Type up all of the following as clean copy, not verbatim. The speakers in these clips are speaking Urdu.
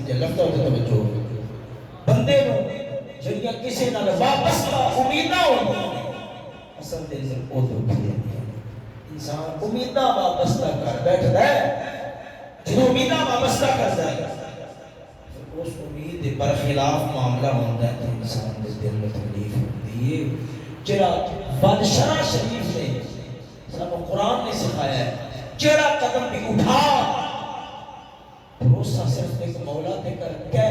جے لفظ ہوتے توجہ بندے نو جڑیاں کسے نال وابستہ امیداں ہوندیاں اصل دے اندر او دکھ دیندی انسان امیداں وابستہ کر بیٹھدا ہے جدوں امیداں وابستہ کردا ہے اس امید دے برخلاف معاملہ ہوتا ہے تو انسان دے دل میں تکلیف ہوتی ہے جڑا بادشاہ شریف نے سب قرآن نے سکھایا ہے جڑا قدم بھی اٹھا بھروسہ صرف ایک مولا تے کر کے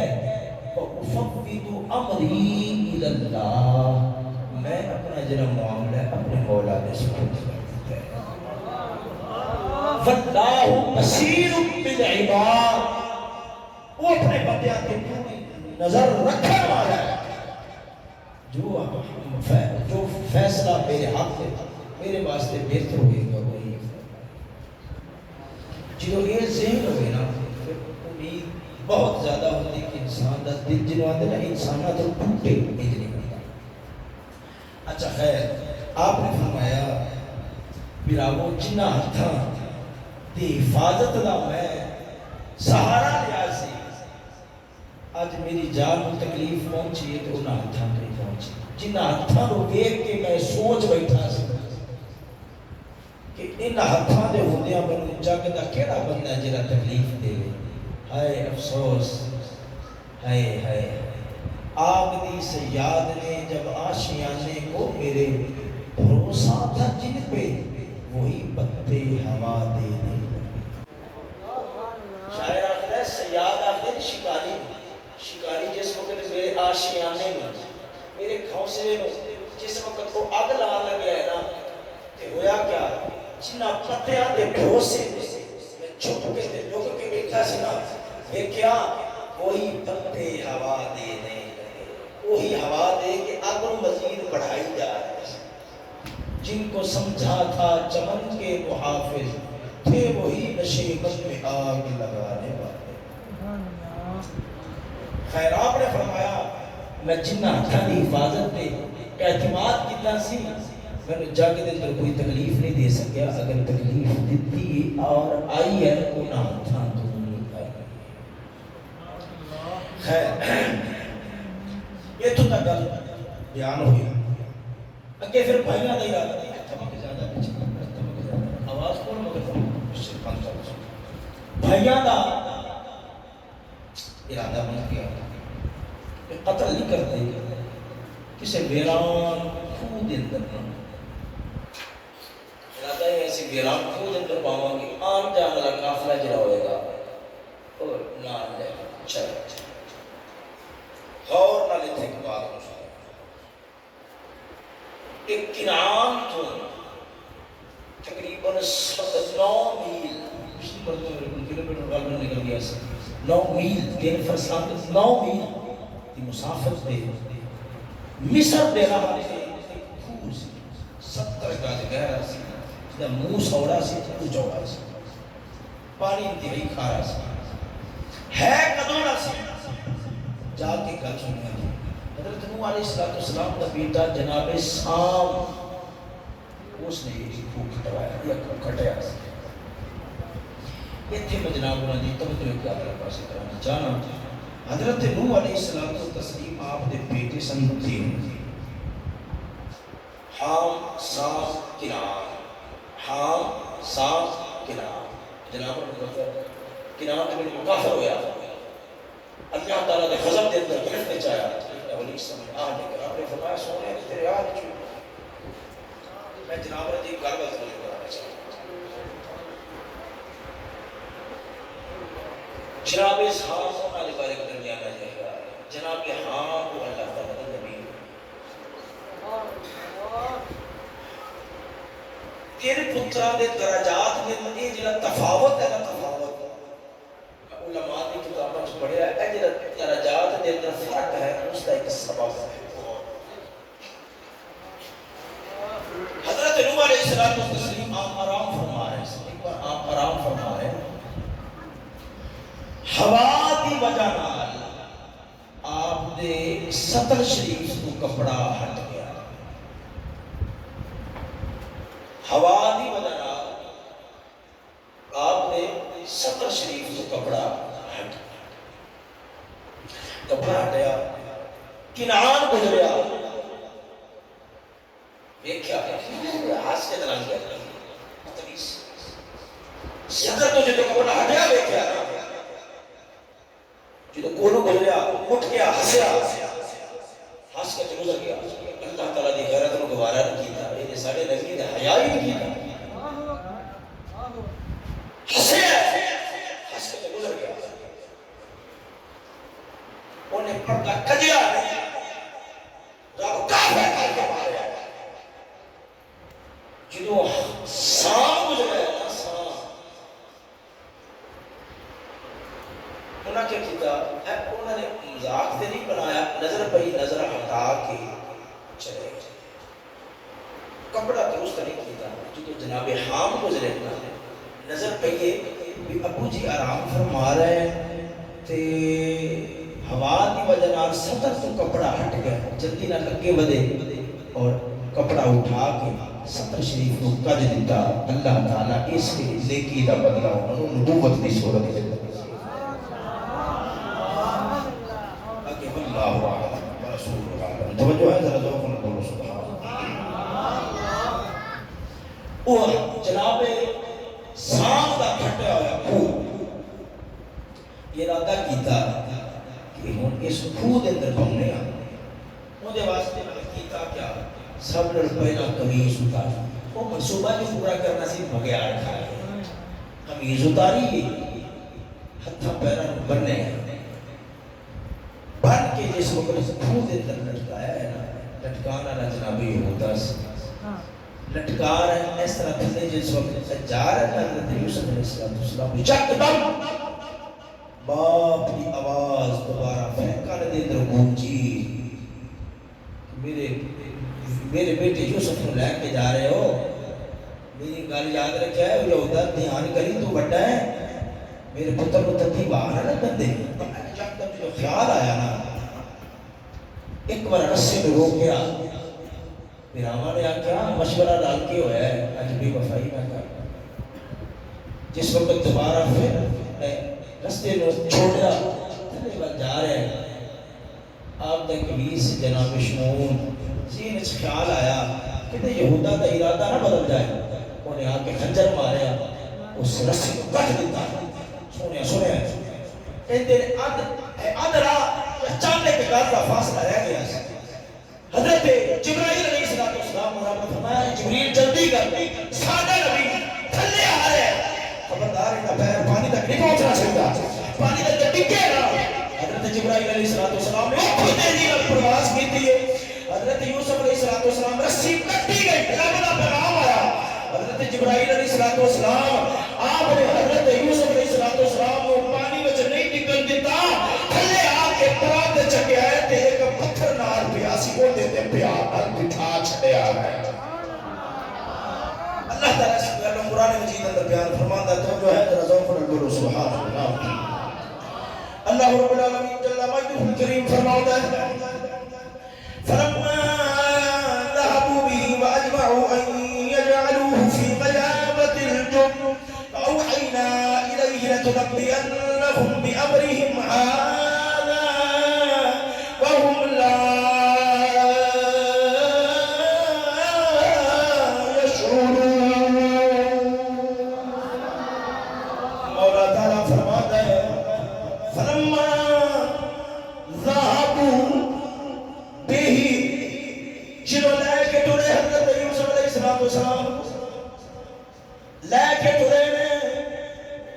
وَأُفَوِّضُ أَمْرِي إِلَى اللَّهِ میں اپنا جڑا معاملہ ہے اپنے مولا دے سپرد کرتا ہے وَاللَّهُ بَصِيرٌ بِالْعِبَادِ وہ اپنے بندیاں کے پوری نظر رکھنے والا ہے جو فیصلہ میرے حق سے میرے واسطے بہتر ہوئے گا وہی جو یہ ذہن ہوئے نا امید بہت زیادہ ہوتی کہ انسان دا دل جنوں آتے نا انسانہ تو ٹوٹے امید نہیں ہوتا اچھا خیر آپ نے فرمایا براو جنہ ہتھاں دی حفاظت دا میں سہارا لیا سی آج میری جان کو تکلیف پہنچی ہے تو انہاں ہتھاں نہیں پہنچی جنہ ہتھاں کو دیکھ کے میں سوچ بیٹھا سی کہ ان ہتھاں دے ہوندیاں میں جگ دا کیڑا بندہ ہے جڑا تکلیف دے ہائے افسوس ہائے ہائے آگ دی سیاد نے جب آشیانے کو میرے بھروسہ تھا جن پہ وہی پتے ہوا دے دے شاعر آخر ہے سیاد آخر شکاری شکاری جس وقت میرے آشیانے میں میرے کھوسلے میں جس وقت کو اگ لا لگیا ہے نا تے ہویا کیا جنہ پتیاں دے بھروسے میں چھپ کے تے لوگ کے بیٹھا سی نا یہ کیا وہی پتے ہوا دے دے وہی ہوا دے کہ اگ مزید بڑھائی جا رہی ہے جن کو سمجھا تھا چمن کے محافظ تھے وہی نشے بد میں آگ لگانے والے خیر آپ نے فرمایا میں جنہ ہتھاں دی حفاظت پہ اعتماد کیتا سی میں نے جگ دے اندر کوئی تکلیف نہیں دے سکیا اگر تکلیف دیتی اور آئی ہے انہاں ہتھاں تو نہیں آئی خیر یہ تو تک گل بیان ہوئی اگے پھر بھائیاں دا ارادہ نہیں تھمک زیادہ پیچھے آواز کون مگر بھائیاں دا ارادہ بن گیا کہ قتل نہیں کرتے کسے ویران خو دے اندر ارادہ ہے ایسی ویران خو دے اندر پاواں گی عام جان والا قافلہ جڑا ہوئے گا اور نال لے چل غور نہ لیتے کہ بات ہو ایک کنعان تو تقریباً 9 میل پچھلی مرتبہ میرے کو کلومیٹر غالب نکل گیا 9 میل تین فرسان 9 میل دی مسافت دے مصر دے رہا دے کھور سی 70 گاز گہرا سی جدا منہ سوڑا سی تو چوڑا سی پانی انتہائی کھارا سی ہے قدوڑا سی جا کے گل سنیا جی حضرت نوح علیہ السلام کا بیٹا جناب سام اس نے یہ خوب کھٹوایا یا خوب کھٹیا سی یہ تھے میں جناب انہوں نے توجہ کیا اللہ پاس کرانا جانا حضرت نوح علیہ السلام آپ دے بیٹے سن تین حام صاف کنان حام صاف کنان جناب کنان کے بڑے مکافر ہویا اللہ تعالیٰ نے غضب دے اندر گرفت چاہیا ولی سمجھ آج لے کر آپ نے فرمایا سونے تیرے آج چھو میں جناب رضی گاربت مجھے کرانا چاہتا جناب اسحاق ہونا علی بارے کے درمیان ہے جناب ہاں کو اللہ تعالیٰ نبی تیرے پترہ دے درجات میں یہ جنہ تفاوت ہے نا تفاوت علماء کی کتابوں سے پڑھے ہے جنہ درجات دے اندر فرق ہے اس کا ایک سبب ہے حضرت نوح علیہ السلام آپ آرام فرما رہے ہیں ایک بار آپ آرام فرما رہے ہیں ہوا دی وجہ نال آپ دے سطر شریف کو کپڑا ہٹ گیا ہوا دی وجہ نال آپ دے سطر شریف کو کپڑا ہٹ گیا کپڑا ہٹیا کنعان گزریا دیکھا ہاتھ کے دلان گیا صدر تو جدو کپڑا ہٹیا دیکھا جدو کونو گزریا اٹھ گیا ہسیا ہس کے گزر گیا اللہ تعالیٰ دی غیرت نو گوارا نہیں کیتا یہ سارے نبی نے حیا ہی نہیں کیتا ہسیا ہس کے گزر گیا انہیں پردہ کجیا نہیں رب کافر کر کے مارے جدو سام گزرے نا سام انہاں کیا کیتا ہے انہوں نے مذاق سے نہیں بنایا نظر پئی نظر ہٹا کے چلے کپڑا درست نہیں کیتا جدو جناب حام گزرے نظر پئیے بھی ابو جی آرام فرما رہے ہیں تے ہوا کی وجہ نال سطر تو کپڑا ہٹ گیا جلدی نہ لگے ودے اور کپڑا اٹھا کے سطر شریف کو کج دیتا اللہ تعالیٰ اس کے نیکی دا بدلہ انہوں نبوت دی صورت ہے اکہ اللہ رسول اللہ توجہ ہے ذرا ذوق نہ بولو سبحان وہ جناب سام دا کھٹیا ہوا خون یہ ارادہ کیتا کہ ہن اس خون دے اندر بمنے آ اودے واسطے میں کیتا کیا سب نے پہلا قمیض اتاری وہ منصوبہ جو پورا کرنا سی بغیار کھائے قمیض اتاری ہتھا پیرا بننے بن کے جس وقت خون دے اندر لٹکایا ہے نا لٹکانا نہ جنابی ہوتا سی لٹکا رہے ہیں اس طرح تھے جس وقت جا رہے ہیں حضرت یوسف علیہ السلام چک دم باپ کی آواز دوبارہ پھینکا نے دے در گونجی میرے بیٹے یوسف کو لے کے جا رہے ہو میری گل یاد رکھا ہے یہ ہوتا دھیان کری تو بڑا ہے میرے پتر کو تھی باہر نہ بندے جب جو خیال آیا نا ایک بار رسے میں روک گیا پھر آماں نے آکھا مشورہ ڈال کے ہویا ہے آج بھی وفائی نہ کر جس وقت دوبارہ پھر رستے میں چھوڑیا تھلے بل جا رہے ہیں آپ تک ویس جناب شمون زین اس خیال آیا کہ یہودہ کا ارادہ نہ بدل جائے انہیں آ کے خنجر ماریا اس رسی کو کٹ دیتا سنیا کہتے ہیں ادرا چاندے کے گھر کا فاصلہ رہ گیا حضرت جبرائیل علیہ السلام نے فرمایا جبریل جلدی کر سادہ نبی تھلے آ رہے ہیں خبردار ہے پیر پانی تک نہیں پہنچنا چاہتا پانی تک ٹکے گا حضرت جبرائیل علیہ السلام نے خود تیزی میں پرواز کی تھی حضرت یوسف علیہ السلام رسی کٹی گئی رب کا پیغام آیا حضرت جبرائیل علیہ السلام آپ نے حضرت یوسف علیہ السلام کو پانی میں نہیں ٹکن دیتا تھلے آ کے پرات چکے آئے تھے ایک پتھر نال پیاسی کو دیتے پیار نال بٹھا چھڑیا ہے اللہ تعالیٰ سے قرآن مجید اندر بیان فرماتا ہے تو جو ہے ذرا ذوق نہ سبحان اللہ اللہ رب العالمین جل مجدہ الکریم فرماتا ہے فلما ذهبوا به واجمعوا ان يجعلوه في غيابة الجب فاوحينا اليه لتنبئنهم بامرهم هذا وهم لا لے کے ترے نے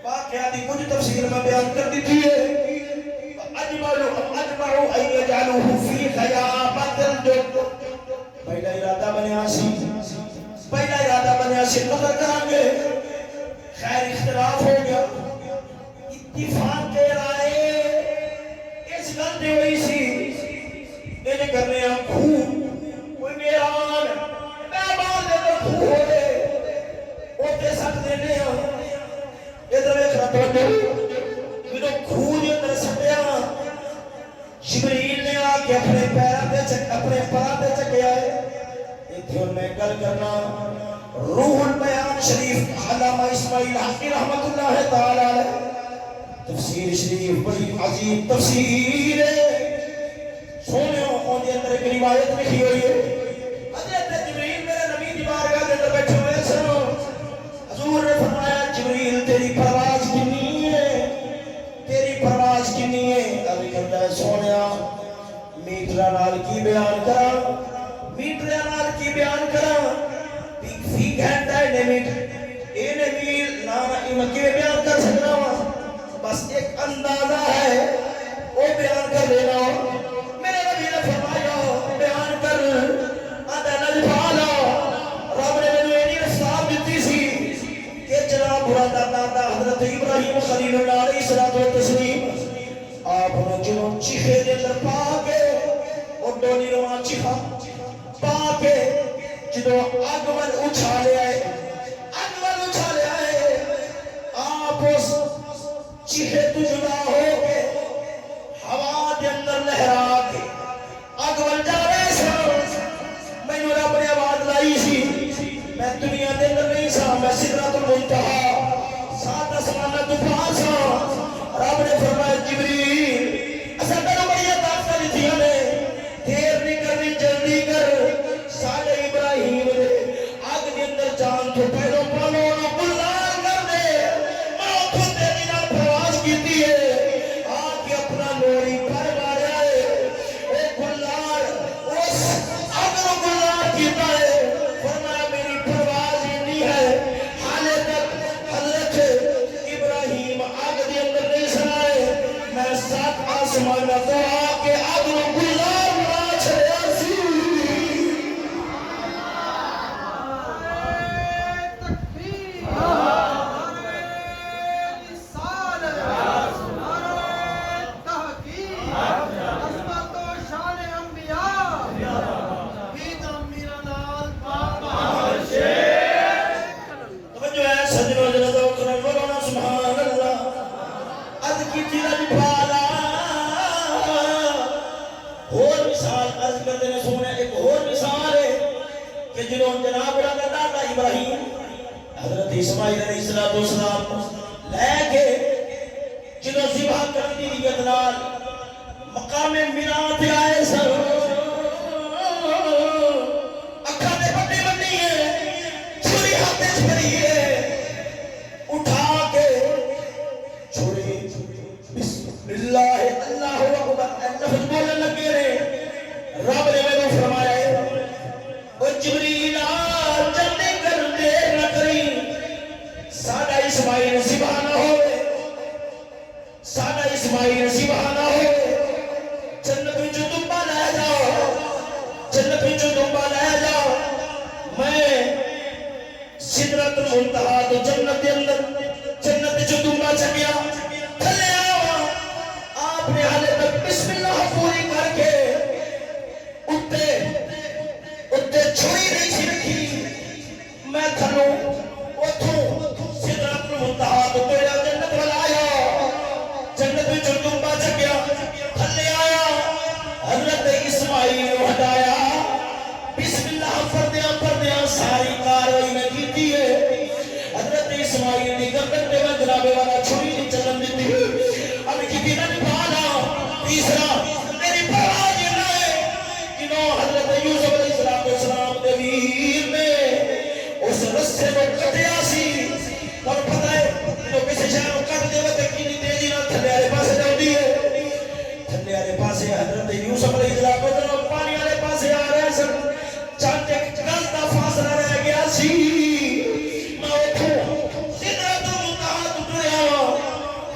واقعہ دی کچھ تفسیر میں بیان کر دی تھی اجمعوا ان يجعلوه في غيابة الجب پہلا ارادہ بنیا سی نظر کریں گے خیر اختلاف ہو گیا اتفاق کے رائے اس گلتے ہوئی سی انہیں کرنے ہم خوب کوئی میران بیبان دے در خوب ہو دے اوتے ساتھ دینے ہوں ادھر ایک راتو جو خون اندر سٹیا جبریل نے آکے اپنے پراتے چکے آئے اتھے ان میں گل کرنا روح البیان شریف علامہ اسماعیل حقی رحمت اللہ تعالی تفسیر شریف بڑی عجیب تفسیر ہے سونے ان کے اندر ایک روایت لکھی ہوئی ہے حضرت جبریل میرے نبی کی بارگاہ کے اندر بیٹھے ہوئے سن حضور نے فرمایا جبریل تیری پرواز کنی ہے تیری پرواز کنی ہے ابھی کہتا ہے سونیا میٹرا نال کی بیان کرا میٹرا نال کی بیان کرا فی گھنٹہ ہے میٹر میل نانا کی بیان کر سکنا بس ایک اندازہ ہے وہ بیان کر لینا میرے نبی نے فرمایا بیان کر آدھا نجفالا رب نے میں نے رساب دیتی سی کہ جناب برادہ دادا حضرت ابراہیم خلیل اللہ علیہ السلام و تسلیم آپ نے جنہوں چیخے دے در پاکے اور ڈونی روان چیخا پاکے جنہوں اگول اچھالے آئے آپ اس چیخے تو جدا ہو کے ہوا دے اندر لہرا کے اگول جا رہے سا میں نے رب نے آواز لائی سی میں دنیا دے اندر نہیں سا میں سدرۃ المنتہا سات آسمانہ تو پاسا رب نے فرمایا جبریل ایسا کرو بڑی طاقت دیتی ہمیں دیر نہیں کرنی جلدی کر سارے ابراہیم نے آگ دے اندر جان تو پہلو پانو نو بلار کر دے موت ہوتے دینا پرواز کیتی ہے آگ اپنا نوری پر مارے آئے اے بلار اس اگر بلار کیتا ہے فرمایا میری پرواز ہی نہیں ہے حالے تک حضرت ابراہیم آگ دے اندر نہیں سنائے میں ساتھ آسمانہ تو آکے اگر بلار بنا چھڑے آسی جناب دادا ابراہیم حضرت اسماعیل علیہ السلام لے کے جنہوں ذبح کرنے کی نیت نال مقام مینا تے آئے سن اکھاں تے پٹی بنی ہے چھری ہاتھ وچ پھری ہے اٹھا کے چھری بسم اللہ اللہ اکبر لفظ بولنے لگے نے رب نے مینوں فرمایا او جبریل جلدی کر دیر نہ کری ساڈا اسماعیل ذبح نہ ہوئے ساڈا اسماعیل ذبح نہ ہوئے جنت وچ دمبا لے جاؤ جنت وچ دمبا لے جاؤ میں سدرۃ المنتہا تو جنت دے اندر جنت وچ دمبا چکیا تھلے آوا آپ نے حالے تک بسم اللہ پوری کر کے اتے چھوڑی نہیں سی رکھی میں تھلوں اتھوں سدرۃ المنتہا تو توڑیا جنت والا آیا جنت میں دمبا چکیا تھلے آیا حضرت اسماعیل نے ہٹایا بسم اللہ پردیاں ساری کاروائی میں کیتی ہے حضرت اسماعیل نے گردن پہ جنابے والا چھری نہیں چلن دیتی اب کسی نہ نبھانا تیسرا میری پرواز یہ نہ ہے جنہوں حضرت یوسف علیہ السلام دے ویر نے اس رسے کو کٹیا سی اور پتہ ہے جو کسی شہر کو کٹ دے وقت کی تیزی نہ تھلے والے پاسے جاتی ہے تھلے والے پاسے حضرت یوسف علیہ السلام پانی والے پاسے آ رہے سن چاند ایک گز دا فاصلہ رہ گیا سی میں اٹھوں سدرۃ المنتہا تو ٹریا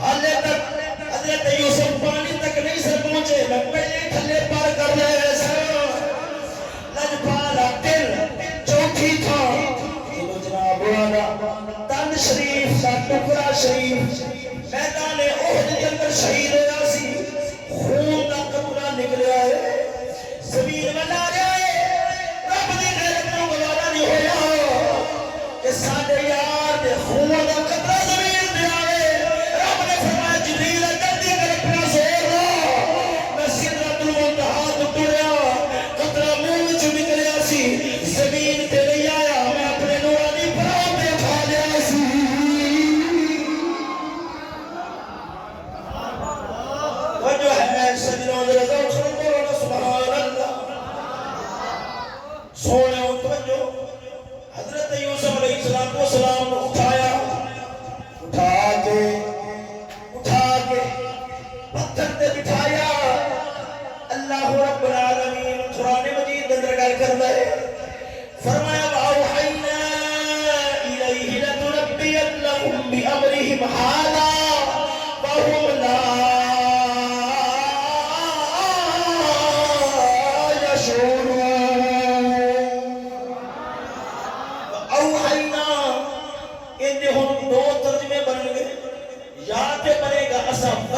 حالے تک حضرت یوسف پانی تک نہیں سے پہنچے میں پہلے تھلے پار کر رہے سن لجپالا دل چوکھی تھا جو جناب والا تن شریف کا ٹکڑا شریف میدان احد کے اندر شہید ہوا سی خون کا قطرہ نکلیا ہے زمین میں لا رہا ہے رب دی غیرت نو گوارا نہیں ہویا کہ ساڈے یار دے خون کا قطرہ زمین تے آئے رب نے فرمایا جبریل جلدی کر اپنا زور لا میں سدرۃ المنتہا تو ٹریا قطرہ منہ وچ نکلیا سی زمین تے نہیں آیا میں اپنے نورانی پراؤ پہ اٹھا لیا سی وہ جو ہے سجدوں دے رضا سبحان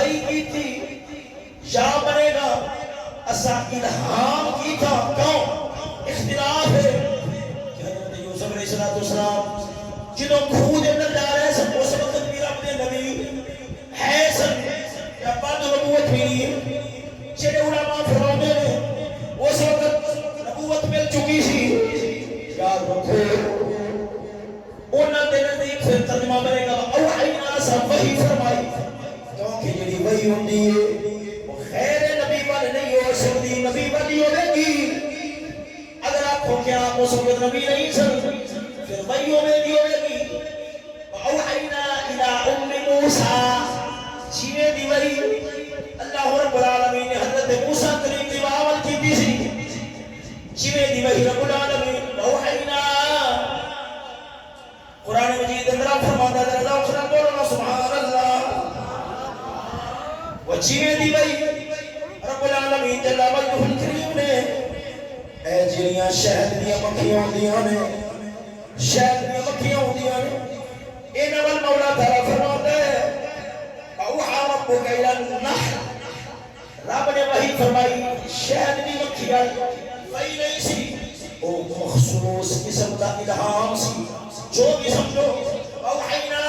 صفائی کی تھی یا بنے گا اسا الہام کی تھا کیوں اختلاف ہے کہ حضرت یوسف علیہ السلام جنہوں خود اندر جا رہے ہیں سب اس وقت بھی رب دے نبی ہے سب یا بعد نبوت ملی چلے علماء فرماتے ہیں اس وقت نبوت مل چکی سی یاد رکھو انہوں نے نزدیک پھر ترجمہ بنے گا اوحینا سا وحی فرمائی کیونکہ جڑی وحی ہوندی ہے وہ خیر نبی والی نہیں ہو سکتی نبی والی ہوے گی اگر آپ ہو کہ آپ اس وقت نبی نہیں سن پھر وحی ہوے گی اوحینا الی ام موسیٰ چیوے دی وحی اللہ رب العالمین نے حضرت موسیٰ کریم دی باول کی دی سی چیوے دی وحی رب العالمین اوحینا قرآن مجید اندر فرماتا ہے اللہ اکھنا بولنا سبحان اللہ وچیوے دی بھئی رب العالمین جل وجہ الکریم نے اے جیلیاں شہد دیا مکھیاں ہوندیاں نے شہد دیا مکھیاں ہوندیاں نے اے نول مولا تعالیٰ فرماتا ہے اوحا ربک الی النحل رب نے وحی فرمائی شہد دی مکھیاں وہی نہیں سی او مخصوص قسم دا الہام سی جو بھی سمجھو اوحینا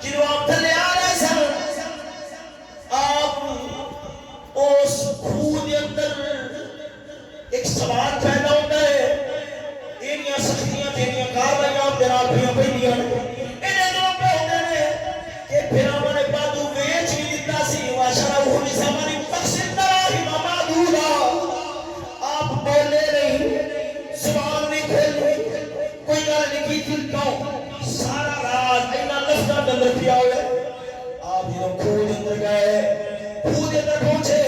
جنہوں آپ تھلے آ رہے سن آپ اس خود اندر ایک سوال پیدا ہوتا ہے انہیاں سختیاں تیریاں کاروائیاں جناب بھی پہنیاں انہیں دوں پہ ہوتے ہیں کہ پھر ہمارے بادو ویچ بھی دیتا سی واشرہ ہوئی سامانی مقصد نراہی ممادولا آپ بولے نہیں سوال نہیں کھولے کوئی گال لکھی تھی کیوں سارا راز اینا لفتہ اندر پیا ہوئے آپ جنہوں خود اندر گئے خود اندر پہنچے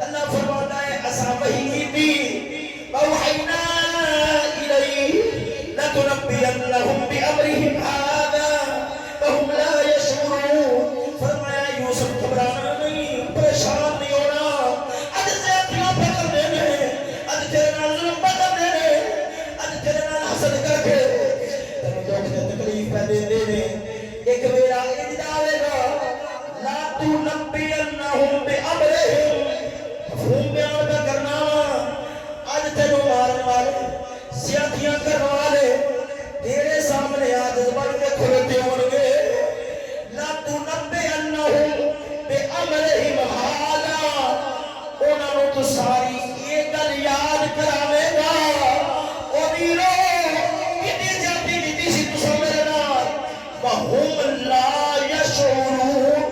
اللہ فرماتا ہے اسا وحی کی بھی اوحینا الی لتنبین لهم بامرهم هذا وهم لا يشعرون فرمایا یوسف گھبرانا نہیں پریشان نہیں ہونا اج زیادتیاں پکڑ دینے اج تیرے نال ظلم پکڑ دینے اج تیرے نال حسد کر کے تکلیف پہ دے دینے ایک میرا اجداوے گا لا تنبینہم بامرہم مفہوم بیان کا کرنا آج تینوں مارن والے سیاتیاں کرنے والے تیرے سامنے آج بڑھ کے کھلتے ہوں گے لا تنبینہم بامرہم حالا انہوں نے تو ساری یہ گل یاد کراوے گا او میرو وَهُمْ لَا يَشْعُرُونَ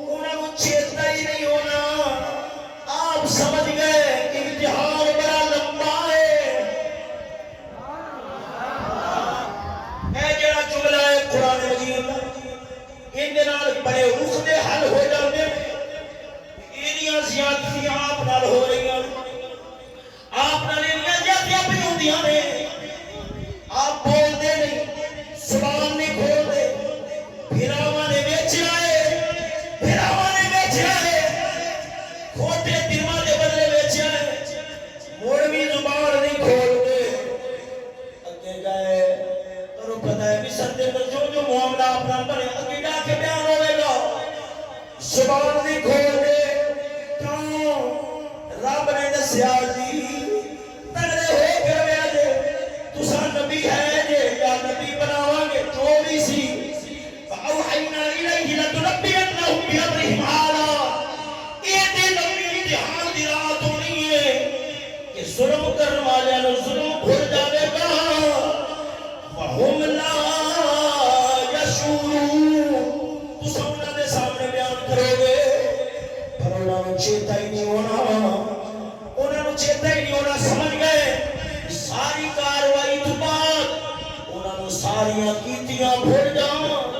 انہوں چیتا ہی نہیں ہونا آپ سمجھ گئے امتحان بڑا لمبا ہے اے جڑا جملہ ہے قرآن مجید ان دنال بڑے رخدے حل ہو جاتے انیاں زیادتیاں آپ نال ہو رہی ہیں آپ نال انیاں زیادتیاں بھی ہوندیاں نے آپ بول دے نہیں زبان نہیں کھول دے پھراوانے بیچ آئے پھراوانے بیچ آئے کھوٹے درمہ دے بدلے بیچ آئے موڑوی زبان نہیں کھول دے اگے گئے تو پتہ ہے مصر دے جو جو معاملہ اپنا بنے اگے جا کے بیان ہوئے گا زبان نہیں کھول دے کیوں رب نے دسیا جی تگڑے ہو کر ویا جے تسا نبی ہے جے یا نبی بناواں گے جو بھی سی اوحینا الیہ لتنبینہم بامرہم حالا یہ دن امتحان دی رات ہونی ہے کہ ظلم کرنے والے نے ظلم بھول جاوے گا وَهُمْ لَا يَشْعُرُونَ تو سامنے دے سامنے بیان کرو گے پر انہوں نے چیتا ہی نہیں ہونا انہوں نے چیتا ہی نہیں ہونا سمجھ گئے ساری کاروائی تو بعد انہوں نے ساریاں کیتیاں بھول جاؤں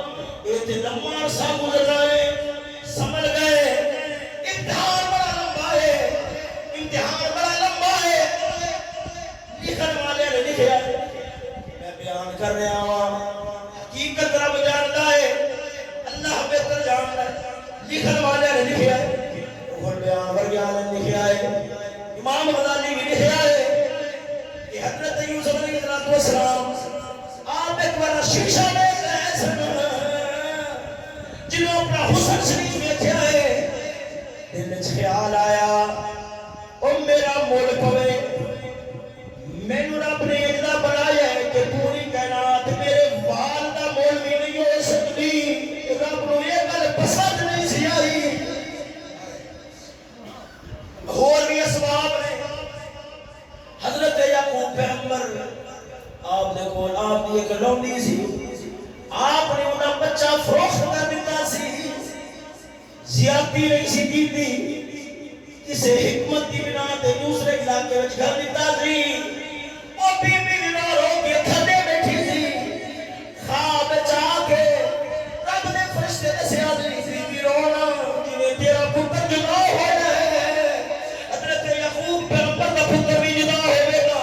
لمبا عرصہ گزر رہے سمجھ گئے امتحان بڑا لمبا ہے امتحان بڑا لمبا ہے لکھن والے نے لکھا میں بیان کر رہا ہوں حقیقت رب جانتا ہے اللہ بہتر جانتا ہے لکھن والے نے لکھا ہے روح بیان ورگیان نے لکھا ہے امام غزالی بھی لکھا ہے کہ حضرت یوسف علیہ السلام آپ ایک بار شکشہ میں ایسا جنہوں اپنا حسن شریف میں کیا ہے دل وچ خیال آیا او میرا مول پوے مینوں رب نے اجدا بنایا ہے کہ پوری کائنات میرے وال دا مول بھی نہیں ہو سکتی رب نو یہ گل پسند نہیں سی آئی اور بھی اسباب نے حضرت یعقوب پیغمبر آپ نے کول آپ دی ایک لونڈی سی آپ نے انہاں بچہ فروخت کر دیتا سی زیادتی نہیں سی کیتی کسے حکمت کی بنا تے دوسرے علاقے وچ گھر دیتا سی او بی بی بیمار ہو کے تھلے بیٹھی سی خواب چا کے رب نے فرشتے دسیا سی بی بی رونا جویں تیرا پتر جدا ہویا ہے حضرت یعقوب پیغمبر دا پتر بھی جدا ہوے گا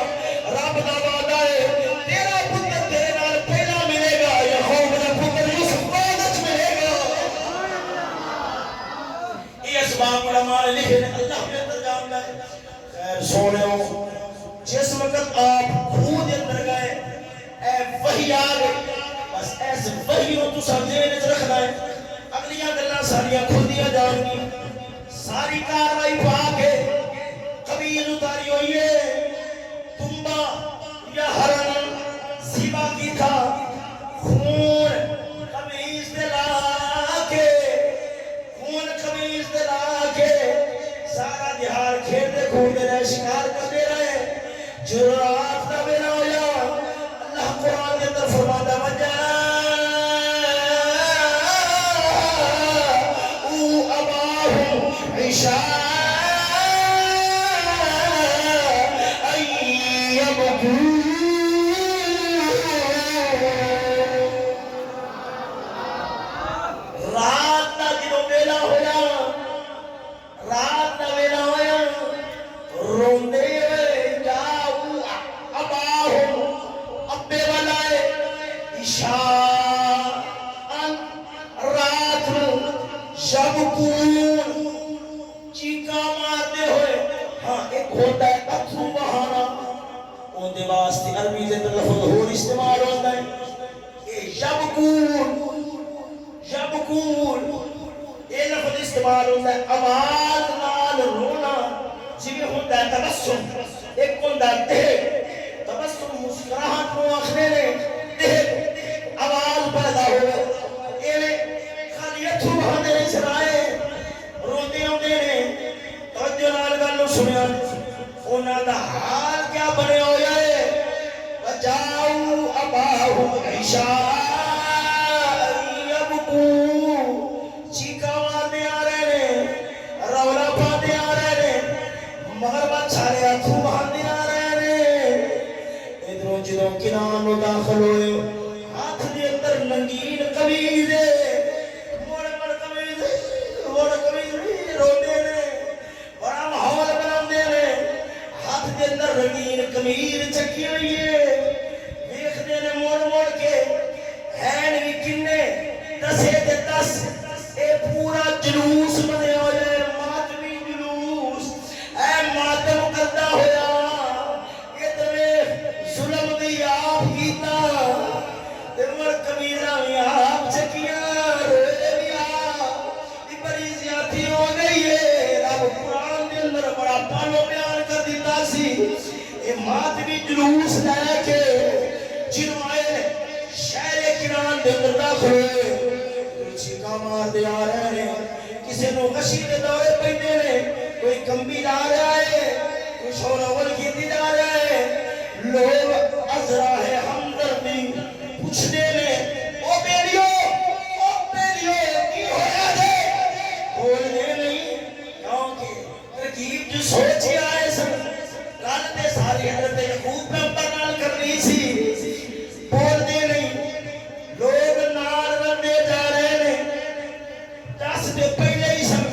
رب دا وعدہ ہے تیرا پتر تیرے نال پہلا ملے گا یعقوب دا پتر یوسف بعد وچ ملے گا یہ اسباب علماء نے لکھے نے اللہ بہتر جاندا ہے خیر سونےو جس وقت آپ خود اندر گئے اے وحی آ گئی بس ایس وحی نو تساں ذہن وچ رکھنا ہے اگلیاں گلاں ساریاں کھلدیاں جان گی ساری کاروائی پا کے قبیل اتاری ہوئی ہے تمبا یا ہرن زیبا کی تھا خون قمیض دلا کے خون قمیض دلا کے سارا دہار کھیلتے کھولتے رہے شکار کرتے رہے جو رات کا بینا ہویا اللہ قرآن کے اندر فرماتا وجاؤ اباہم عشاء رات کا جدو بیلا ہویا رات کا بیلا ہویا روندے جاؤ اباہم ابے والائے عشاء رات شبکون چیکا مارتے ہوئے ہاں ایک ہوتا ہے اتھو بہانا ان دے واسطے عربی سے لفظ اور استعمال ہوتا ہے اے شبکون شبکون یہ لفظ استعمال ہوتا ہے آواز نال رونا جویں ہوتا ہے تبسم ایک ہوتا ہے دہک تبسم مسکراہٹ کو آخنے نے دہک آواز پیدا ہوئے ایویں خالی اتھو بہانے نہیں چلائے روندے ہوندے نے توجہ نال گل نو سنیا انہاں دا حال کیا بنے ہویا ہے وجاؤ اباہم عشاء یبکون چیکا مارنے آ رہے نے رولا پاتے آ رہے نے مغربہ چھالے ہاتھو بہانے آ رہے نے ادھروں جدوں کنان نو داخل ہوئے ہاتھ دے اندر ننگین قمیض ہے موڑ قمیض روندے نے بڑا ماحول بناندے نے ہاتھ دے اندر رنگین قمیض چکی ہوئی ہے ویکھدے نے موڑ کے ہیں بھی کنے دسے تے دس اے پورا جلوس بنیا ہویا ہے ماتمی جلوس اے ماتم کردا ہویا ادھر ظلم دی آپ کیتا تے مر قمیضاں وی آپ چکیاں روئے وی آپ دی بڑی زیادتی ہو گئی ہے رب قرآن دے اندر بڑا پانو بیان کر دیتا سی اے ماتمی جلوس لے کے جنوں آئے شہر کنان دے اندر داخل ہوئے چیکا مار دے آ رہے ہیں کسی نو غشی دے دورے پیندے نے کوئی کمبی لا رہا ہے کوئی شور اول کیتی جا رہا ہے لوگ ازراہ ہمدردی پوچھنے نے او بیلیو کی ہویا دے بولنے نہیں کیونکہ ترکیب جو سوچی آئے سن گالتے ساری حضرت یعقوب پیغمبر نال کرنی سی بول دے نہیں لوگ نال بندے جا رہے نے دس دے پہلے ہی سن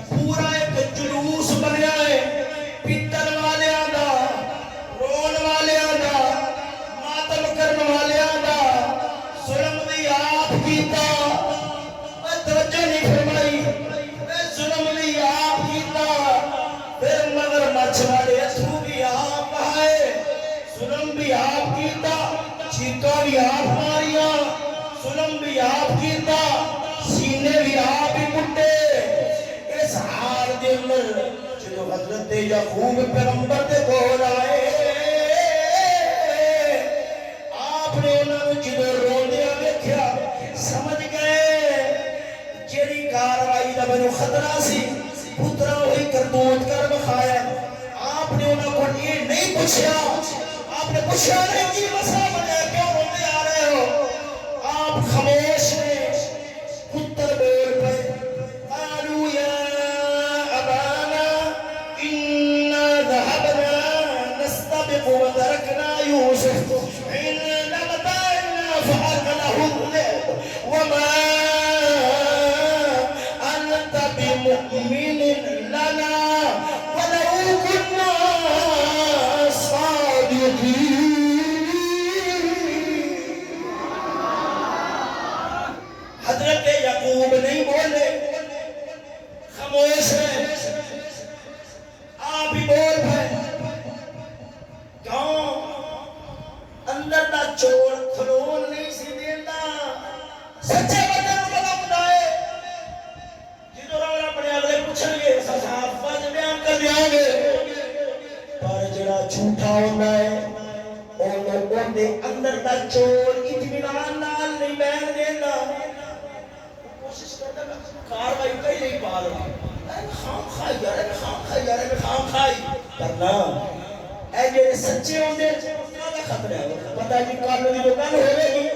پورا ایک جلوس بنیا ہے پیتر والیاں دا رون والیاں دا ماتم کرن والیاں دا ظلم دی آپ کیتا توجہ نہیں فرمائی ظلم دی آپ کیتا پھر مگر مچھ والے اتھو بھی آپ بہائے ظلم بھی آپ کیتا چیکا بھی آپ ماریاں ظلم بھی آپ کیتا سینے بھی آپ ہی کٹے اس حال حضرت یعقوب پیغمبر دے کول آئے آپ نے انہوں نے جدو روندیا دیکھیا سمجھ گئے جیڑی کاروائی دا بنو خطرہ سی پترا وہی کردوت کر بخایا آپ نے انہوں کو یہ نہیں پوچھا آپ نے پوچھا نہیں کی مسئلہ بنے کیوں روندے آ رہے ہو آپ خاموش نے پتر بول پہ قالوا یا ابانا انا ذهبنا نستبق وتركنا يوسف عند متاعنا فأكله الذئب وما أنت بمؤمن لنا ولو كنا صادقين حضرت یعقوب نہیں بولے خاموش ہے آپ ہی بول پائے کیوں اندر دا چور کھلون نہیں سی دینا سچے بندے کو پتا ہوتا ہے جدو رولا پڑے اگلے پوچھیں گے صحافت بیان کر دیا گے پر جڑا جھوٹا ہوتا ہے اور لوگوں دے اندر دا چور اطمینان نال نہیں بیان دینا کوشش کرتا ہے کاروائی کئی نہیں پا رہا خام خائی کرنا اے جڑے سچے ہوندے کیا خطرہ ہے پتہ جی کالو دی دکان ہوے گی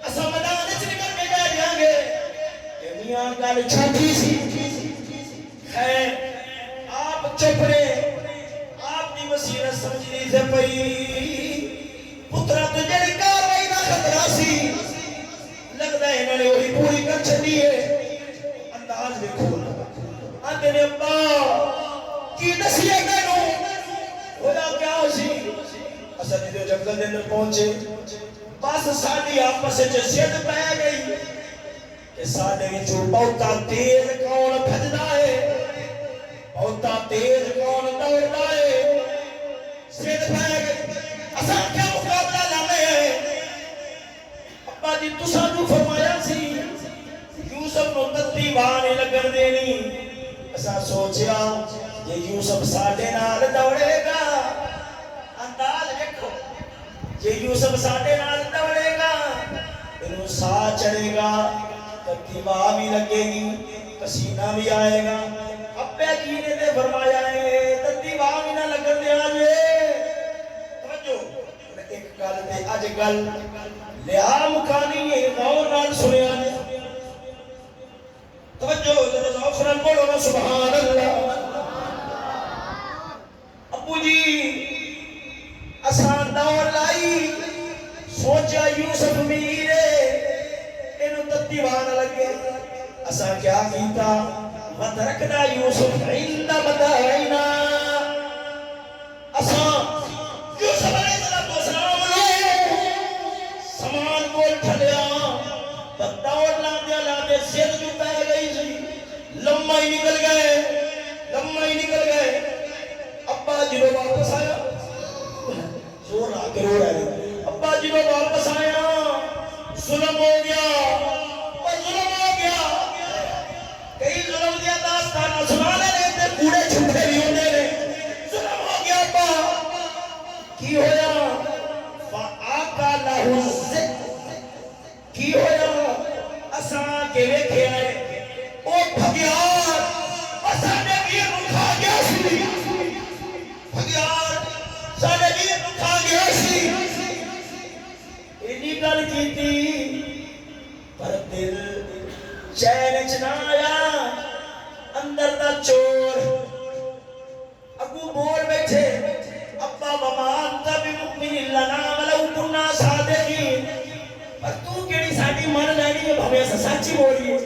اسا میدان وچ نکل کے جا جائیں گے کہ میاں گل جھوٹی سی خیر آپ چپ رہے آپ دی بصیرت سمجھنی سے پئی پترا تو جڑی کاروائی دا خطرہ سی لگدا ہے انہوں نے وہی پوری کر چھڈی ہے انداز دیکھو آتے نے ابا کی دسیے تینوں ہویا کیا سی اسا جدو جنگل دے اندر پہنچے بس ساڈی آپس وچ زد پے گئی کہ ساڈے وچوں بہتا تیز کون بھجدا ہے بہتا تیز کون دوڑدا ہے زد پے گئی اسا کیا مقابلہ لانے ہیں ابا جی تساں نوں فرمایا سی یوسف نوں تتی واہ نہیں لگن دینی اسا سوچیا یہ یوسف ساڈے نال دوڑے گا انداز دیکھو یہ یوسف ساڈے نال دوڑے گا انہوں سا چڑھے گا تتی واہ بھی لگے گی پسینہ بھی آئے گا ابے جی نے تے فرمایا ہے تتی واہ بھی نہ لگن دیا جے توجہ ایک گل تے اج گل لیا مکانی ہے غور نال سنیا نے توجہ ذرا ذوق نال بولو نا سبحان اللہ ابو جی اساں دوڑ لائی سوچا یوسف میرے اینو تتی واہ نہ لگے اساں کیا کیتا وترکنا یوسف عند متاعنا اساں یوسف علیہ السلام سامان کول ٹھلیا دوڑ لاندے سر جو پہ گئی سی لمبا ہی نکل گئے ابا جی واپس آیا زور آ کے رو رہے ابا جی واپس آیا ظلم ہو گیا کئی ظلم دیا داستان سنا لے تے کوڑے جھوٹے بھی ہوندے نے ظلم ہو گیا ابا کی ہویا فآکلہ الذئب کی ہویا اساں کے ویکھے آئے او بھگیار ساڈے ویر نوں کھا گیا سی بھگیار ساڈے ویر نوں کھا گیا سی اینی گل کیتی پر دل چین وچ نہ آیا اندر دا چور ابو بول بیٹھے ابا وما انت بمؤمن لنا ولو كنا صادقین پر تو کیڑی ساڈی من لینی ہے بھویں اساں سچی بولیے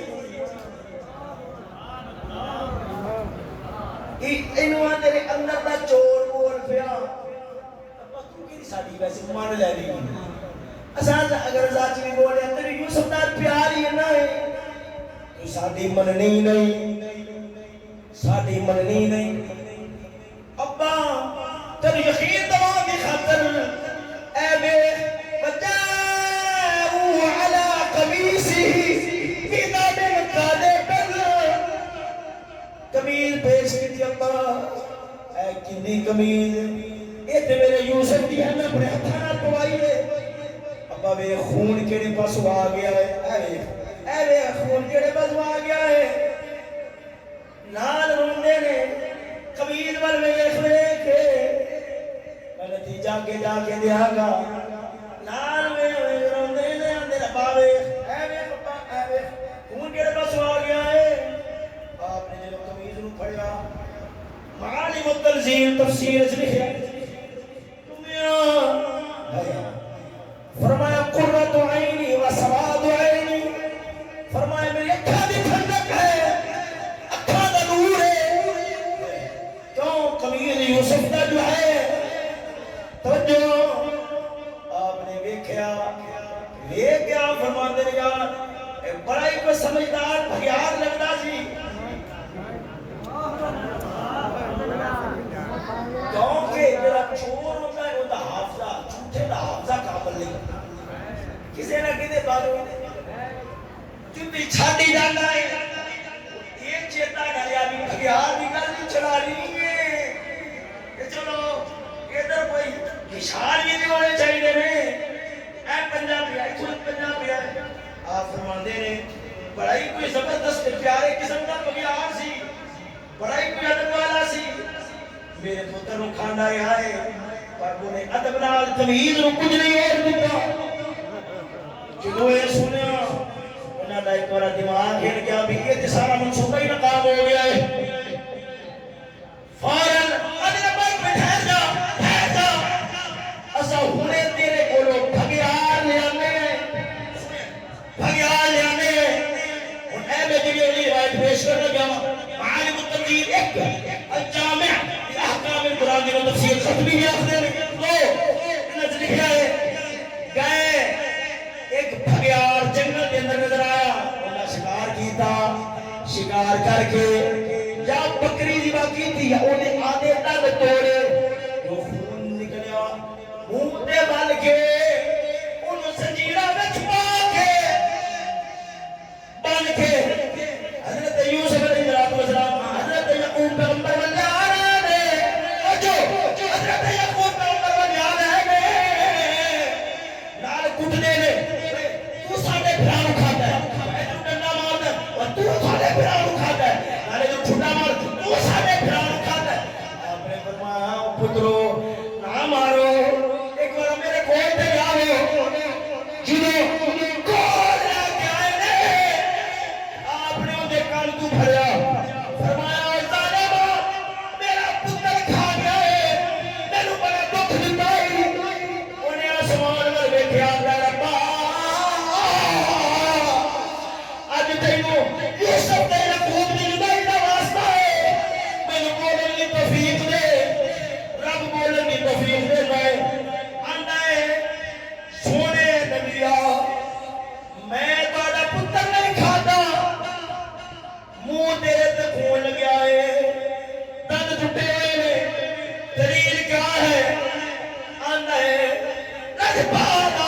اینو تیرے اندر دا چور بول پیا ابا تو کیڑی ساڈی ویسے من لینی اساں اگر سچ بھی بولے تیری یوسف نال پیار ہی نہ ہے تو ساڈی مننی نہیں ابا تیری یقین دوا کی خاطر اے بے وجاءوا على قميصه بدم كاذب قمیض پیش کی ابا اے کنی قمیض اے تے میرے یوسف دی ہے میں اپنے ہتھاں نال پوائی ہے ابا وے خون کیڑے پاسوں آ گیا ہے اے وے خون کیڑے پاسوں آ گیا ہے نال روندے نے قمیض ول ویکھ ویکھ میں نتیجہ کے جا کے دیا گا نال وے روندے نے اندر ابا وے اے وے ابا اے وے خون کیڑے پاسوں آ گیا ہے آپ نے جب قمیض نو پھڑیا معالم التنزیل تفسیر اس لکھا فرمایا قرۃ عینی و سواد عینی فرمایا میری اکھاں دی ٹھنڈک ہے اکھاں دا نور ہے کیوں قمیض یوسف دا جو ہے توجہ آپ نے دیکھا فرماندے نے یار بڑا ہی کوئی سمجھدار بھگیار لگتا سی کیونکہ میرا چور ہوتا ہے وہ حافظہ جھوٹے دا حافظہ کامل نہیں کسی نہ کسی بات چپی چھاٹی جانا ہے یہ چیتا گلیا بھی بھگیار بھی گل نہیں چلا رہی ہے کہ چلو ادھر کوئی اشار بھی نہیں ہونے چاہیے نے اے پنجابی آئی خود پنجابی آئی آپ فرماندے نے بڑا ہی کوئی زبردست پیارے قسم کا بھگیار سی بڑا ہی کوئی ادب والا سی میرے پتر نو کھانا آئے پر وہ نے ادب نال تمیز نو کچھ نہیں اور دیتا جدو یہ سنیا انہاں دا ایک بار دماغ ہل گیا بھی یہ تے سارا منصوبہ ہی ناکام ہو گیا ہے فوراً ادنا بھائی پہ ٹھہر جا اسا ہونے تیرے کولو بھگیار لے آنے اور اے میں جی علی روایت پیش کر لگا معالم التنزیل ایک الجامع احکام القرآن کی تفسیر ختمی بھی آخر دو انہیں لکھا ہے گئے ایک بھگیار جنگل کے اندر نظر آیا انہیں شکار کیتا شکار کر کے یا بکری ذبح کی تھی یا انہیں آدھے تک توڑے وہ خون نکلیا منہ تے بال کے انہوں سنجیرہ میں چھپا کے بن کے حضرت یوسف علیہ السلام حضرت یعقوب پیغمبر بن جا رہے ہیں حضرت یعقوب پیغمبر بن جا رہے ہیں نال کٹنے نے تو ساڑھے پھرانو کھاتا ہے میں تو ڈنڈا مارتا ہے اور تو ساڑھے پھرانو کھاتا ہے نالے جو چھوٹا مار تو ساڑھے پھرانو کھاتا ہے آپ نے فرمایا پترو نہ مارو ایک بار میرے کوئی پہ آؤ جنہوں کون رہ کے آئے نے آپ نے انہیں کان تو بھریا فرمایا ظالمہ میرا پتر کھا گیا ہے میں نے بڑا دکھ دیتا ہے انہیں آسمان میں بیٹھے آتا ربا آج تینوں یوسف نے یعقوب نے جدائی کا واسطہ ہے میں نے بولن کی توفیق دے رب بولن کی توفیق دے جائے آندا ہے سونے نبیا میں بڑا پتر نہیں کھاتا منہ تیرے تے خون لگیا ہے دند ٹوٹے ہوئے نے دلیل کیا ہے آندا ہے رجبانا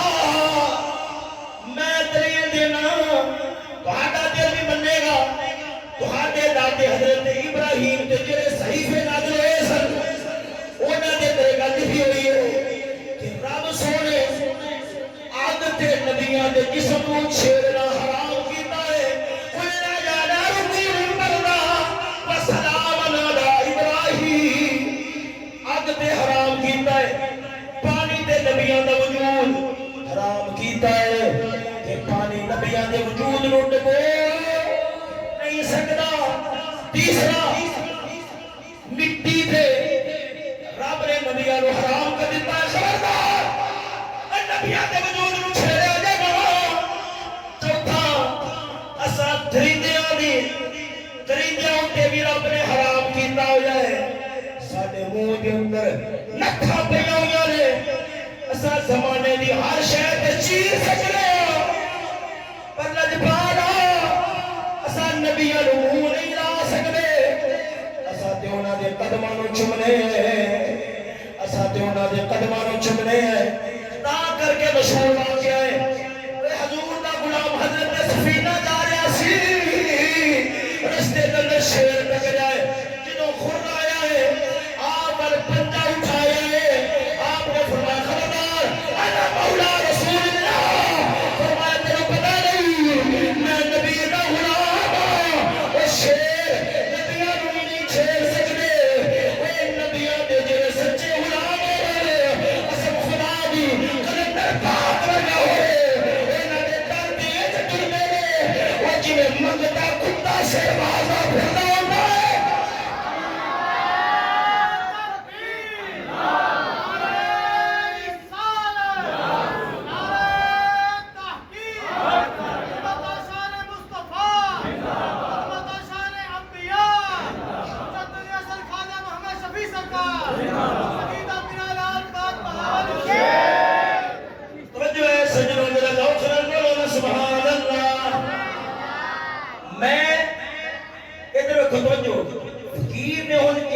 میں دلیل دینا تہاڈا دل بھی بنے گا تہاڈے دادے حضرت ابراہیم تے جڑے صحیفے نازل ہوئے سن انہاں دے تے گل لکھی ہوئی ہے کہ رب سونے عادت نبیاں دے جسم نو چھیڑنا حرام کیتا ہے قلنا یا نار کونی بردا وسلام علی ابراہیم عادت حرام کیتا ہے پانی دے نبیاں دا وجود حرام کیتا ہے کہ پانی نبیاں دے وجود نو ڈبو نہیں سکتا تیسرا مٹی دے رب نے نبیاں نو حرام کر دیتا ہے خبردار نبیاں دے وجود نو چھیڑیا جائے گا چوتھا اسا درندیاں تے بھی رب نے حرام کیتا ہو جائے ساڈے منہ دے اندر نکھاں پئیاں ہوئیاں نے اسا زمانے دی ہر شے تے چیر سکدے ہاں پر لجپالا اسا نبیاں نو منہ نہیں لا سکدے اسا تے انہاں دے قدماں نو چومنے اسا تے انہاں دے قدماں نو چومنے تا کر کے مشہور واقعہ ہے حضور دا غلام حضرت سفینہ جا رہا سی رستے دے اندر شیر ٹکرا ہے جدوں خور آیا ہے آپ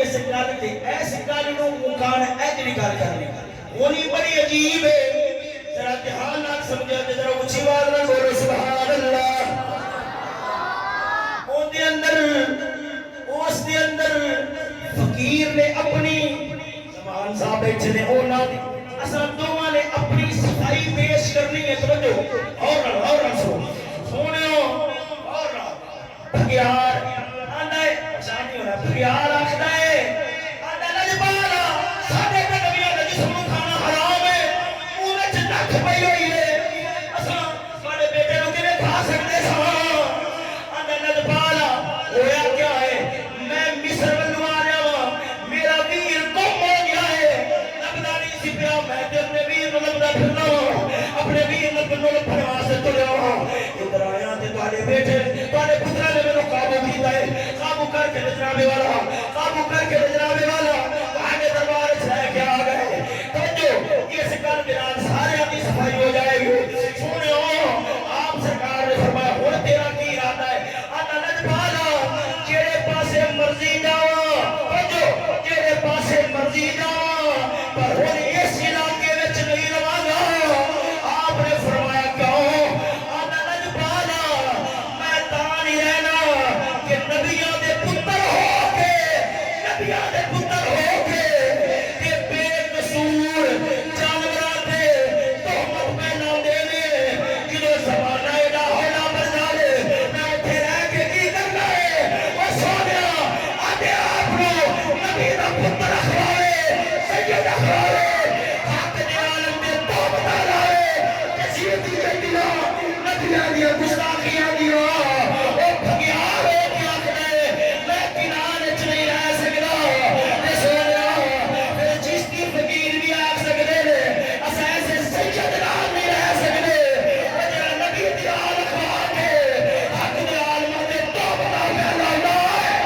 اس گل تے اس گل نو مکان اج نہیں گل کرنی ہونی بڑی عجیب ہے ذرا دھیان نال سمجھا تے ذرا اونچی آواز نال بولو سبحان اللہ اون دے اندر اس دے اندر فقیر نے اپنی زمان صاحب بیٹھے نے انہاں دی اساں دوواں نے اپنی صفائی پیش کرنی ہے توجہ اور سونیو اور بھگیار آندا ہے شانی ہونا بھگیار آکھدا ہے آندا لجپالا ساڈے تے نبیوں دا جسم نوں کھانا حرام ہے منہ وچ نک پئی ہوئی ہے اساں ساڈے بیٹے نوں کیویں کھا سکدے ساں آندا لجپالا ہویا کیا ہے میں مصر والوں آ رہا ہوں میرا ویر گم ہو گیا ہے لبدا نہیں سی پیا میں تے اپنے ویر نوں لبدا پھرنا ہوں اپنے ویر نوں پھرنے واسطے تلیا ہوں ادھر آیا تے تواڈے بیٹے تواڈے پتراں نے مینوں قابو کیتا ہے قابو کر کے جناب والا قابو کر کے جناب والا تواڈے دربار وچ لے کے آ گئے توجہ اس گل دے نال سارے دی صفائی ہو جائے گی سنو آپ سرکار نے فرمایا ہن تیرا کی ارادہ ہے آندا لجپالا جڑے پاسے مرضی جاواں توجہ جڑے پاسے مرضی جاواں پر ہن اس علاقے وچ نہیں رہواں گا آپ نے فرمایا کیوں آندا لجپالا میں تاں نہیں رہنا کہ نبیوں دے پتر ہو کے نبیوں دے پتر ہو کے تے بے قصور جانوراں تے تہمت پہ لاندے نے جدوں زمانہ ایڈا ہولا بن جائے میں اوتھے رہ کے کی کرنا ہے او سونیا آدے آپ نو نبی دا پتر اخواوے سید اخواوے حق دے عالم دے تہمت لائے کسی دی جنڈیاں نبیاں دیاں گستاخیاں دیاں او بھگیار ہو کے آکھدے میں کنار وچ نہیں رہ سکدا تے سونیا پھر چشتی فقیر بھی آکھ سکدے نے اساں ایسے سید نال نہیں رہ سکدے او جڑا نبی دی آل کھا کے حق دے عالم دے تہمت پھیلاوندا ہے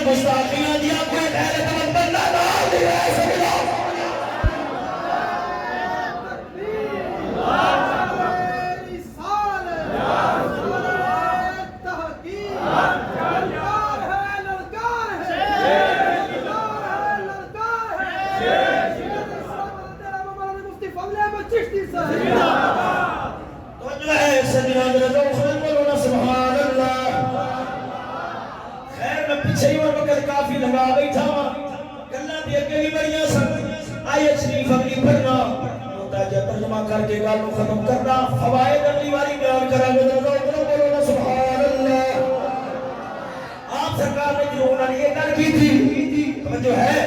گستاخیاں دیا کوئی غیرت مند بندہ نال نہیں رہ سکدا کافی لگا بیٹھا گلاں تے اگے بھی بڑیاں سن آیت شریف اگلی پڑھنا متاجہ ترجمہ کر کے گل ختم کرنا فوائد اگلی باری بیان کریں گے تو بولو سبحان اللہ آپ سرکار نے جو انہوں نے یہ گل کی تھی توجہ ہے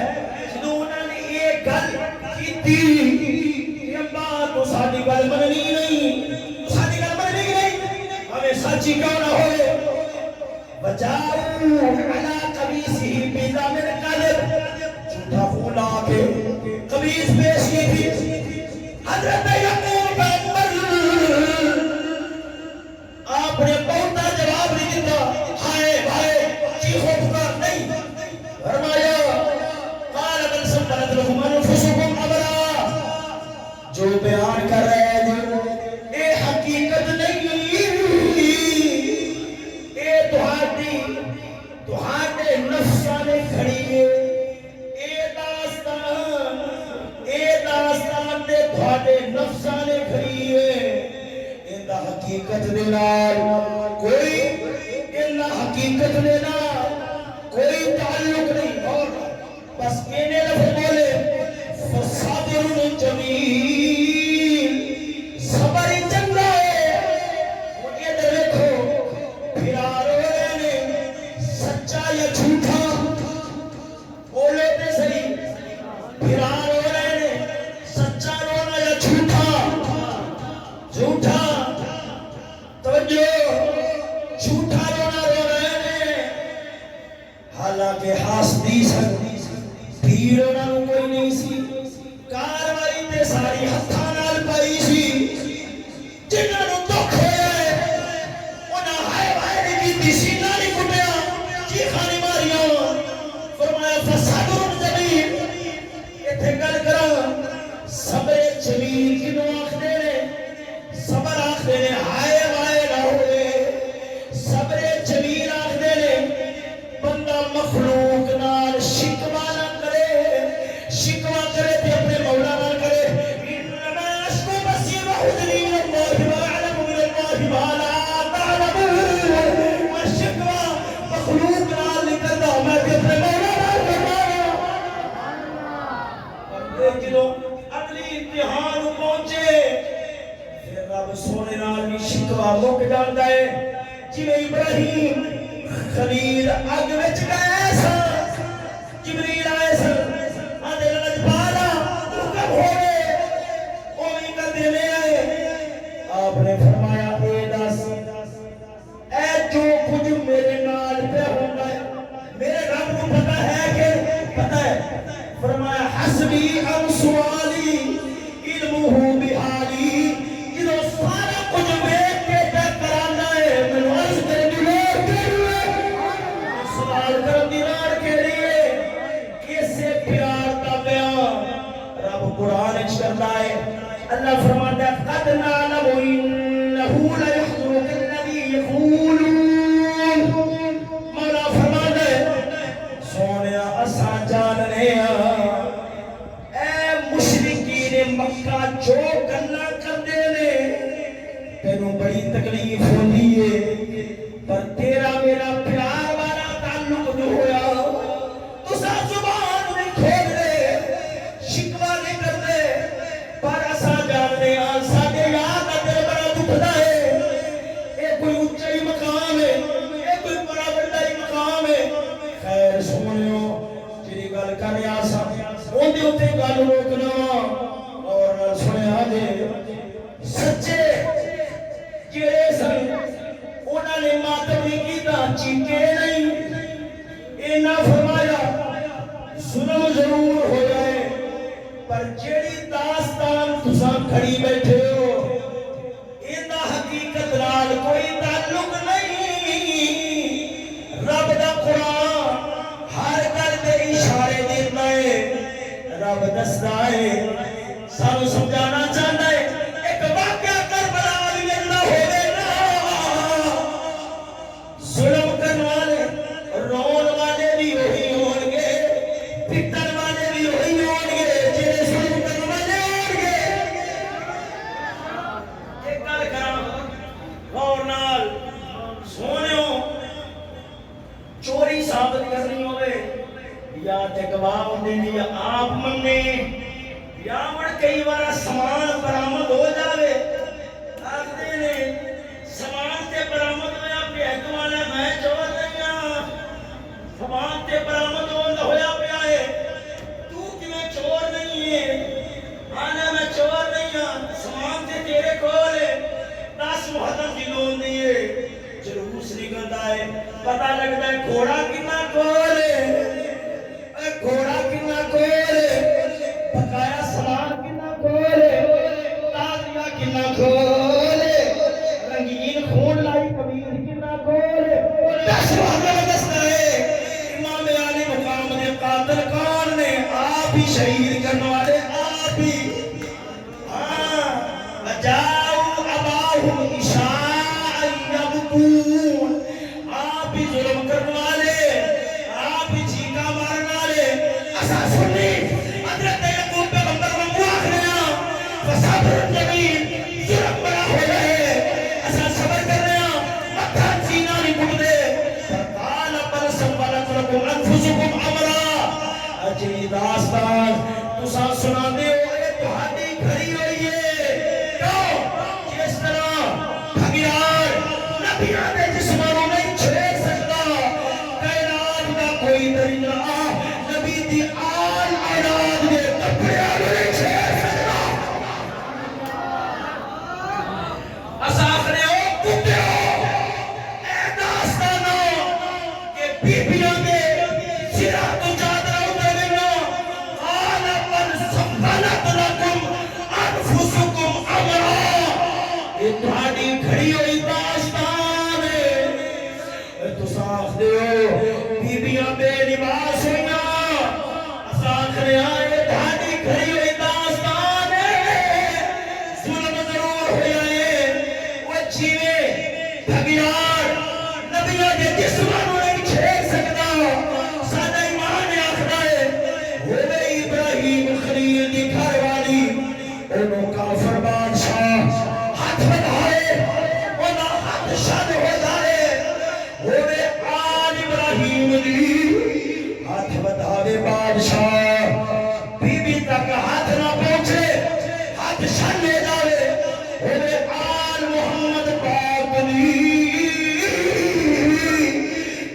جو انہوں نے یہ گل کی تھی امبا تو ساری گل مننی نہیں ساری گل مننی نہیں ہمیں سچی کیوں نہ ہوئے وجاؤ علی قمیصہ بِدَمٍ کذب جھوٹا خون لا کے قمیص پیش کی تھی حضرت یعقوب پیغمبر آپ نے بہت جواب نہیں دیتا ہائے بھائی چیخو پکار نہیں نفسانے کھڑی ہے اے داستان دے تھوڑے نفسانے کھڑی ہے اندہ حقیقت دینا کوئی اندہ حقیقت دینا کوئی تعلق نہیں اور بس کہنے لفظ بولے فصابر جمیل صبر چنگا ہے مجھے دیکھو پھرا رونے نے سچا یا جھوٹا بولے تے صحیح پھرا رونے نے سچا رونا یا جھوٹا توجہ جھوٹا رونا رو رہے ہیں حالانکہ ہاستی سن بھیڑ انہوں کوئی نہیں سی کاروائی تے ساری ہتھاں نال پائی سی جنہاں نوں دکھ ہویا ہے انہاں ہائے ہائے نہیں کیتی سینہ نہیں کٹیا چیخاں نہیں ماریاں فرمایا فصبر جمیل ایتھے گل کراں صبر جمیل کینوں آکھدے نے صبر آکھدے نے ہائے ہائے نہ ہوئے صبر جمیل آکھدے نے بندہ مخلوق نال شکوہ نہ شکوہ کرے تے اپنے مولا نہ کرے انما اشکو بسی وحدنی اللہ وعلم من اللہ ما لا تعلمون میں شکوہ مخلوق نال نہیں کردا میں تے اپنے مولا نال کردا اور جدوں اگلی امتحان پہنچے پھر رب سونے نال بھی شکوہ مک جاندا ہے جویں ابراہیم خلیل اگ وچ گئے سن جبریل آئے سن آپ نے فرمایا اے دس اے جو کچھ میرے نال پہ ہوگا ہے میرے رب کو پتہ ہے کہ پتہ ہے فرمایا حسبی ام سوالی علمہ بحالی جدو سارا کچھ بیٹھ کے تک کرانا ہے میں عرض کرے دیوار کے لیے سوال کر دیوار کے لیے کیسے پیار کا بیان رب قرآن کرتا ہے اللہ فرماتا ہے قد نعلم انه ليحزنك الذي يقولون مولا فرماتا ہے سونیا اساں جاننے اے مشرکین مکہ جو گلاں کردے نے تینوں بڑی تکلیف ہوندی ہے پر تیرا میرا پیار والا تعلق جو ہویا تساں زبان نہیں کھول دے شکوہ نہیں کردے پر اساں جاننے ساڈے یاد دل بڑا دکھدا ہے اے کوئی اونچا ہی مقام ہے اے کوئی بڑا بڑا ہی مقام ہے خیر سنیو جڑی گل کر رہا سا اون دے اوتے گل روکنا اور سنیا جے سچے جڑے سن انہاں نے ماتم نہیں کیتا چیکے نہیں اینا فرمایا ظلم ضرور ہو جائے پر جیڑی داستان تساں کھڑی بیٹھے ہو ایندا حقیقت نال کوئی تعلق نہیں رب دا قرآن ہر گل تے اشارے دیتا ہے رب دسدا ہے سانو سمجھانا چاہتا ہے ایک واقعہ کربلا والی اللہ ہوے نا ظلم کرنے والے رون والے بھی وہی ہون گے پٹن والے بھی وہی ہون گے جڑے ظلم کرنے والے ہون گے ایک گل کراں غور نال سونیو چوری ثابت کرنی ہوے یا تے گواہ ہوندے نے یا آپ مننے یا مڑ کئی بار سامان برآمد ہو جاوے آخدے نے سامان تے برآمد ہویا پیا والا میں چور نہیں ہاں سامان تے برآمد ہویا پیا ہے تو کیویں چور نہیں ہے آنا میں چور نہیں ہاں سامان تے تیرے کول ہے 10 محرم کی لون نہیں ہے جلوس نکلتا ہے پتہ لگتا ہے گھوڑا کتنا کول ہے گھوڑا کتنا کول ہے بقایا سامان کتنا کول ہے تازیہ کتنا کول ہے رنگین خون لائی کبیر کتنا کول ہے 10 محرم دستا ہے امام علی مقام نے قاتل کون نے آپ ہی شہید کرنے والے آپ ہی ہاں وجاؤ اباہم عشاء یبکون آپ ہی ظلم کرنے والے لکم انفسکم امرا اجی داستان تساں سنا دے ہو اے تہاڈی گھڑی ہوئی ہے کیوں جس طرح بھگیار نبیاں دے جسماں نوں نہیں چھیڑ سکتا کائنات دا کوئی درندہ نبی دی آل اولاد دے کپڑیاں نوں نہیں چھیڑ سکتا اساخنے او کتیو اے داستانوں کہ بیبیاں دے سرا تو چادر اتر گئے آل من سنبھلت لکم انفسکم امرا یہ تہاڈی گھڑی ہوئی داستان ہے تساں آخدے ہو بیبیاں بے لباس ہوئیاں اساں آخنے آئے تہاڈی گھڑی ہوئی داستان ہے ظلم ضرور ہویا ہے وہ جیوے بھگیار نبیاں دے جسماں نوں نہیں چھیڑ سکدا ساڈا ایمان آخدا ہے ہوے ابراہیم خلیل دی گھر والی اونوں کافر بادشاہ ہاتھ بڑھائے انہاں ہاتھ شد ہو جائے ہوے آل ابراہیم دی ہاتھ بڑھاوے بادشاہ بی بی تک ہاتھ نہ پہنچے ہاتھ شد ہو جائے ہوے آل محمد پاک دی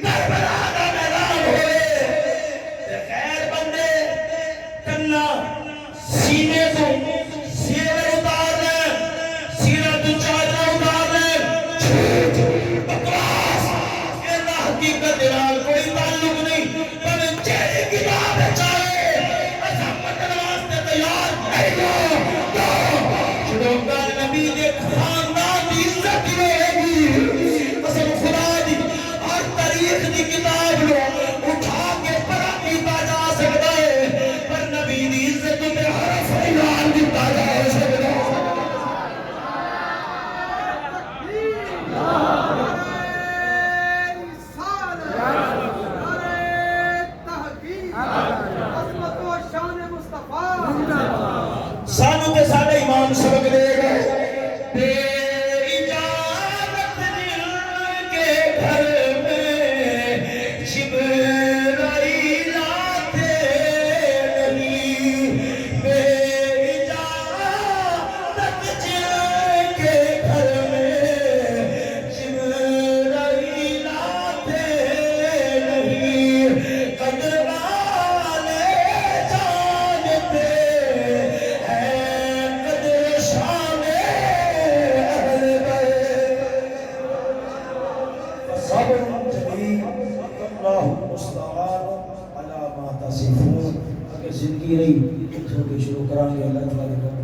کربلا دا میدان ہوئے تے خیر بندے کنا سینے تو سیور اتار لیں سیرہ تو چادر اتار لیں جھوٹ بکواس اللہ حقیقت نال کوئی تعلق نہیں پر چہرے کتاب چاہے ایسا پتن واسطے تیار نہیں ہو شروع کا نبی دے خاندان دی عزت کی رہے گی قسم خدا دی ہر تاریخ دی کتاب لو اٹھا کے پڑھا کیتا جا سکتا ہے پر نبی دی عزت تے حرف اعلان کیتا جا سکتا ہے سانو تے ساڈے امام سبق دے گئے بے اجازت دل کے گھر میں جبرائیل آتے نہیں بے اجازت دل کے گھر میں جبرائیل آتے نہیں قدر والے جانتے صبر جمیل اللہ المستعان علی ما تصفون اگر زندگی رہی اتھوں کے شروع کرانگے اللہ تعالیٰ